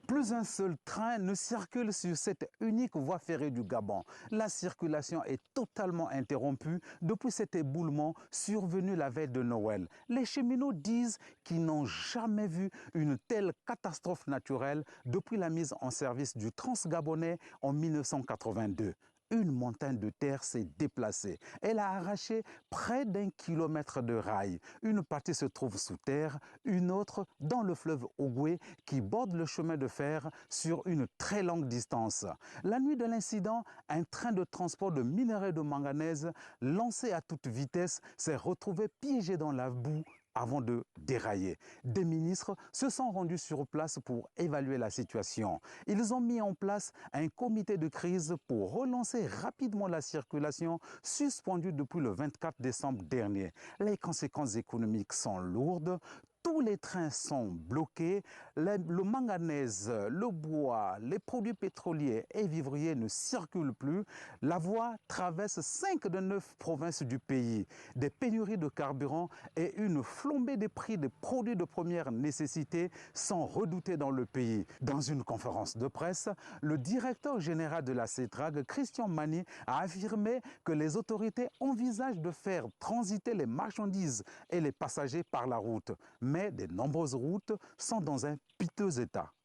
Plus un seul train ne circule sur cette unique voie ferrée du Gabon. La circulation est totalement interrompue depuis cet éboulement survenu la veille de Noël. Les cheminots disent qu'ils n'ont jamais vu une telle catastrophe naturelle depuis la mise en service du Transgabonais en 1982. Une montagne de terre s'est déplacée. Elle a arraché près d'1 kilomètre de rails. Une partie se trouve sous terre, une autre dans le fleuve Ogooué qui borde le chemin de fer sur une très longue distance. La nuit de l'incident, un train de transport de minerais de manganèse lancé à toute vitesse s'est retrouvé piégé dans la boue avant de dérailler. Des ministres se sont rendus sur place pour évaluer la situation. Ils ont mis en place un comité de crise pour relancer rapidement la circulation suspendue depuis le 24 décembre dernier. Les conséquences économiques sont lourdes. Tous les trains sont bloqués, le manganèse, le bois, les produits pétroliers et vivriers ne circulent plus. La voie traverse 5 de 9 provinces du pays. Des pénuries de carburant et une flambée des prix des produits de première nécessité sont redoutés dans le pays. Dans une conférence de presse, le directeur général de la CETRAG, Christian Mani, a affirmé que les autorités envisagent de faire transiter les marchandises et les passagers par la route. Mais de nombreuses routes sont dans un piteux état.